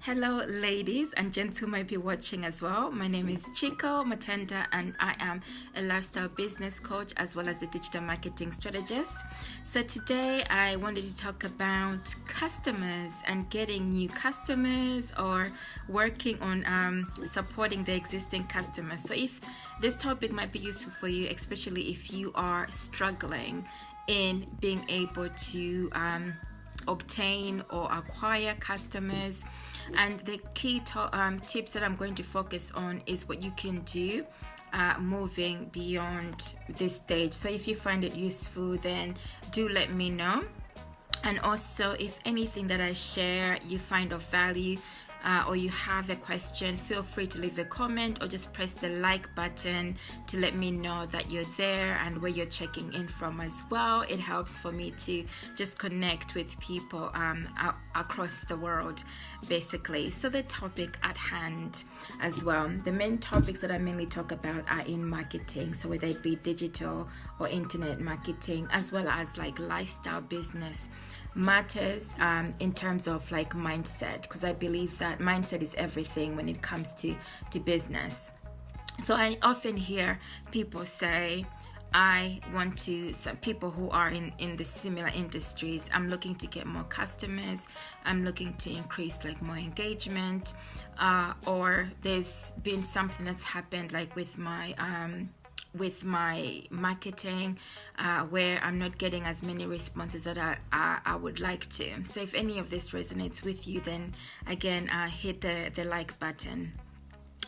Hello, ladies and gents who might be watching as well. My name is Chiko Matenda, and I am a lifestyle business coach as well as a digital marketing strategist. So today I wanted to talk about customers and getting new customers or working on supporting the existing customers. So if this topic might be useful for you, especially if you are struggling in being able to obtain or acquire customers. And the key tips that I'm going to focus on is what you can do moving beyond this stage. So if you find it useful, then do let me know. And also, if anything that I share you find of value, or you have a question, feel free to leave a comment or just press the like button to let me know that you're there and where you're checking in from as well. It helps for me to just connect with people across the world, basically. So the topic at hand as well, the main topics that I mainly talk about are in marketing, so whether it be digital or internet marketing, as well as like lifestyle business matters in terms of like mindset, because I believe that mindset is everything when it comes to business. So I often hear people say, some people who are in the similar industries, I'm looking to get more customers, I'm looking to increase like more engagement, or there's been something that's happened like with my marketing where I'm not getting as many responses that I would like to. So if any of this resonates with you, then again hit the like button.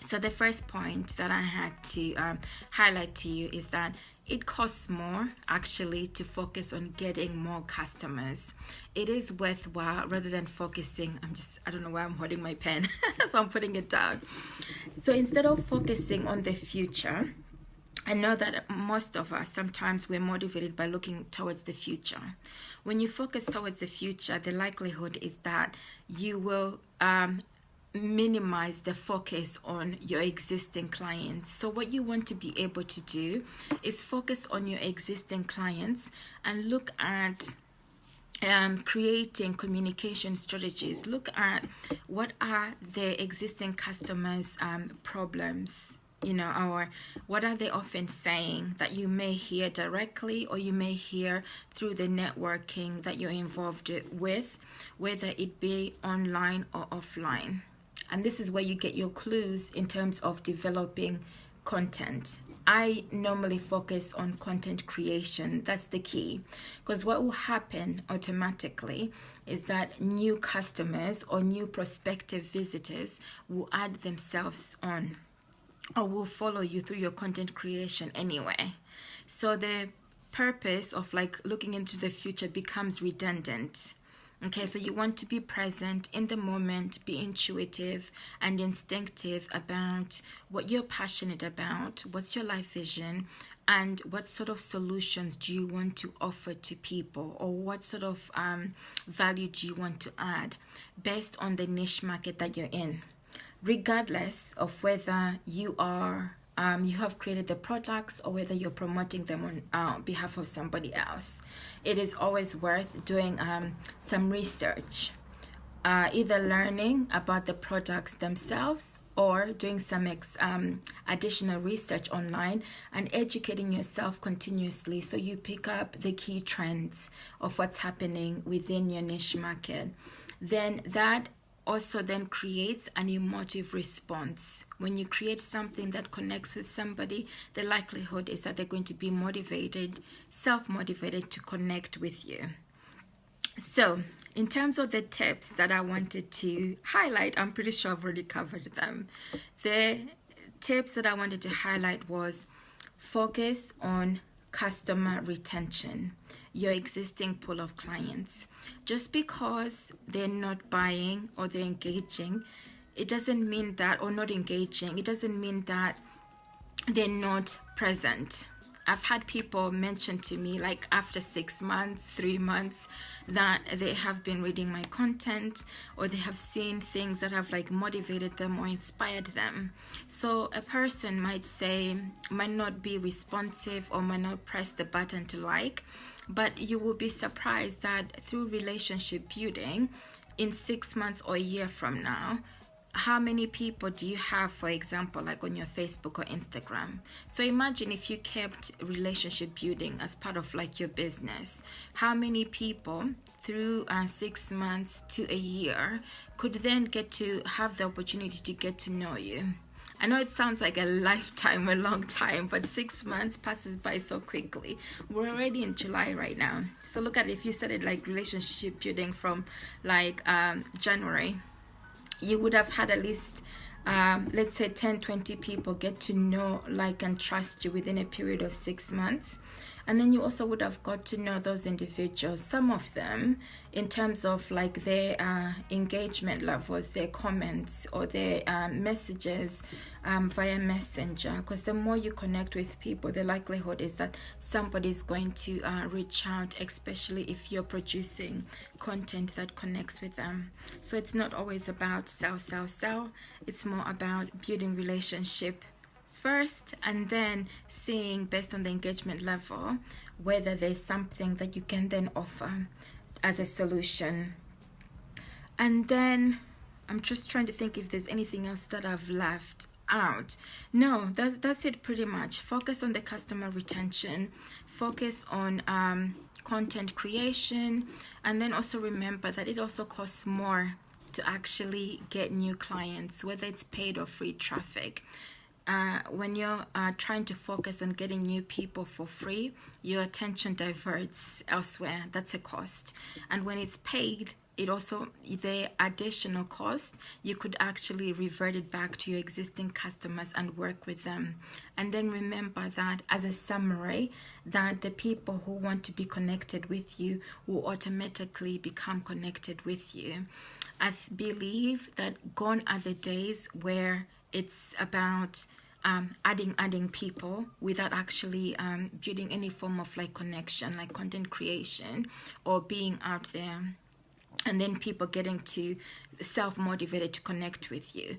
So the first point that I had to highlight to you is that it costs more actually to focus on getting more customers. It is worthwhile rather than focusing, I don't know why I'm holding my pen, so I'm putting it down. So instead of focusing on the future, I know that most of us, sometimes we're motivated by looking towards the future. When you focus towards the future, the likelihood is that you will minimize the focus on your existing clients. So what you want to be able to do is focus on your existing clients and look at creating communication strategies. Look at what are the existing customers' problems, or what are they often saying that you may hear directly or you may hear through the networking that you're involved with, whether it be online or offline. And this is where you get your clues in terms of developing content. I normally focus on content creation. That's the key, because what will happen automatically is that new customers or new prospective visitors will add themselves on or will follow you through your content creation anyway. So the purpose of like looking into the future becomes redundant. Okay, so you want to be present in the moment, be intuitive and instinctive about what you're passionate about, what's your life vision, and what sort of solutions do you want to offer to people, or what sort of value do you want to add based on the niche market that you're in. Regardless of whether you have created the products or whether you're promoting them on behalf of somebody else, it is always worth doing some research, either learning about the products themselves or doing some additional research online and educating yourself continuously so you pick up the key trends of what's happening within your niche market. Then that also then creates an emotive response. When you create something that connects with somebody, the likelihood is that they're going to be motivated, self-motivated to connect with you. So in terms of the tips that I wanted to highlight, I'm pretty sure I've already covered them. The tips that I wanted to highlight was focus on customer retention, your existing pool of clients. Just because they're not buying or they're engaging, it doesn't mean that, or not engaging, it doesn't mean that they're not present. I've had people mention to me, like after 6 months, 3 months, that they have been reading my content, or they have seen things that have like motivated them or inspired them. So a person might not be responsive or might not press the button to like, but you will be surprised that through relationship building, in 6 months or a year from now, how many people do you have, for example, like on your Facebook or Instagram? So imagine if you kept relationship building as part of like your business, how many people through 6 months to a year could then get to have the opportunity to get to know you? I know it sounds like a lifetime, a long time, but 6 months passes by so quickly. We're already in July right now. So look at it, if you started like relationship building from like January, you would have had at least let's say 10-20 people get to know, like, and trust you within a period of 6 months. And then you also would have got to know those individuals, some of them in terms of like their engagement levels, their comments, or their messages via messenger, because the more you connect with people, the likelihood is that somebody's going to reach out, especially if you're producing content that connects with them. So it's not always about sell. It's more about building relationship first, and then seeing based on the engagement level whether there's something that you can then offer as a solution. And then I'm just trying to think if there's anything else that I've left out. No, that's it pretty much. Focus on the customer retention, focus on content creation, and then also remember that it also costs more to actually get new clients, whether it's paid or free traffic. When you're trying to focus on getting new people for free, your attention diverts elsewhere. That's a cost. And when it's paid, it also, the additional cost, you could actually revert it back to your existing customers and work with them. And then remember that, as a summary, that the people who want to be connected with you will automatically become connected with you. I believe that gone are the days where it's about adding people without actually building any form of like connection, like content creation or being out there, and then people getting to self-motivated to connect with you.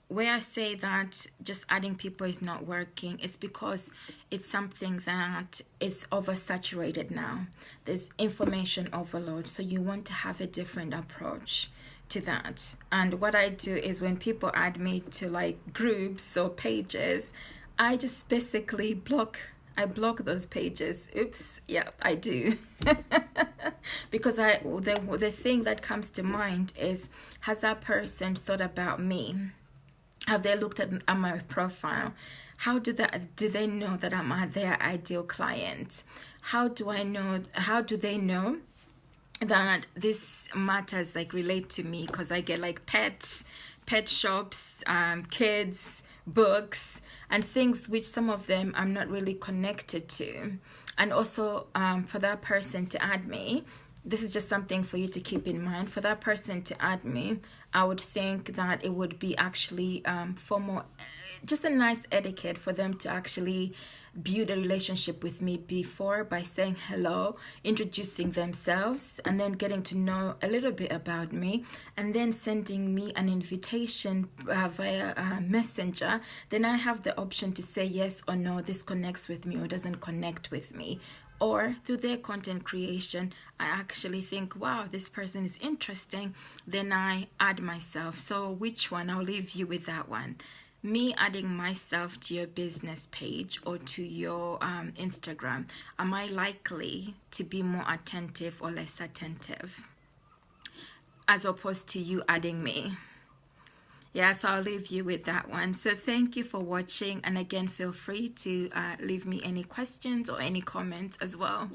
Where I say that just adding people is not working, it's because it's something that is oversaturated now. There's information overload, so you want to have a different approach to that. And what I do is, when people add me to like groups or pages, I just basically block those pages. Oops, yeah, I do. Because the thing that comes to mind is, has that person thought about me? Have they looked at my profile? How do they know that I'm their ideal client? How do they know that this matters, like relate to me? Because I get like pet shops, kids, books, and things which some of them I'm not really connected to. And also for that person to add me, this is just something for you to keep in mind. For that person to add me, I would think that it would be actually formal, just a nice etiquette for them to actually build a relationship with me before, by saying hello, introducing themselves, and then getting to know a little bit about me, and then sending me an invitation via messenger. Then I have the option to say yes or no, this connects with me or doesn't connect with me. Or through their content creation, I actually think, wow, this person is interesting, then I add myself. So which one? I'll leave you with that one. Me adding myself to your business page or to your Instagram, am I likely to be more attentive or less attentive, as opposed to you adding me? Yeah, so I'll leave you with that one. So thank you for watching, and again, feel free to leave me any questions or any comments as well.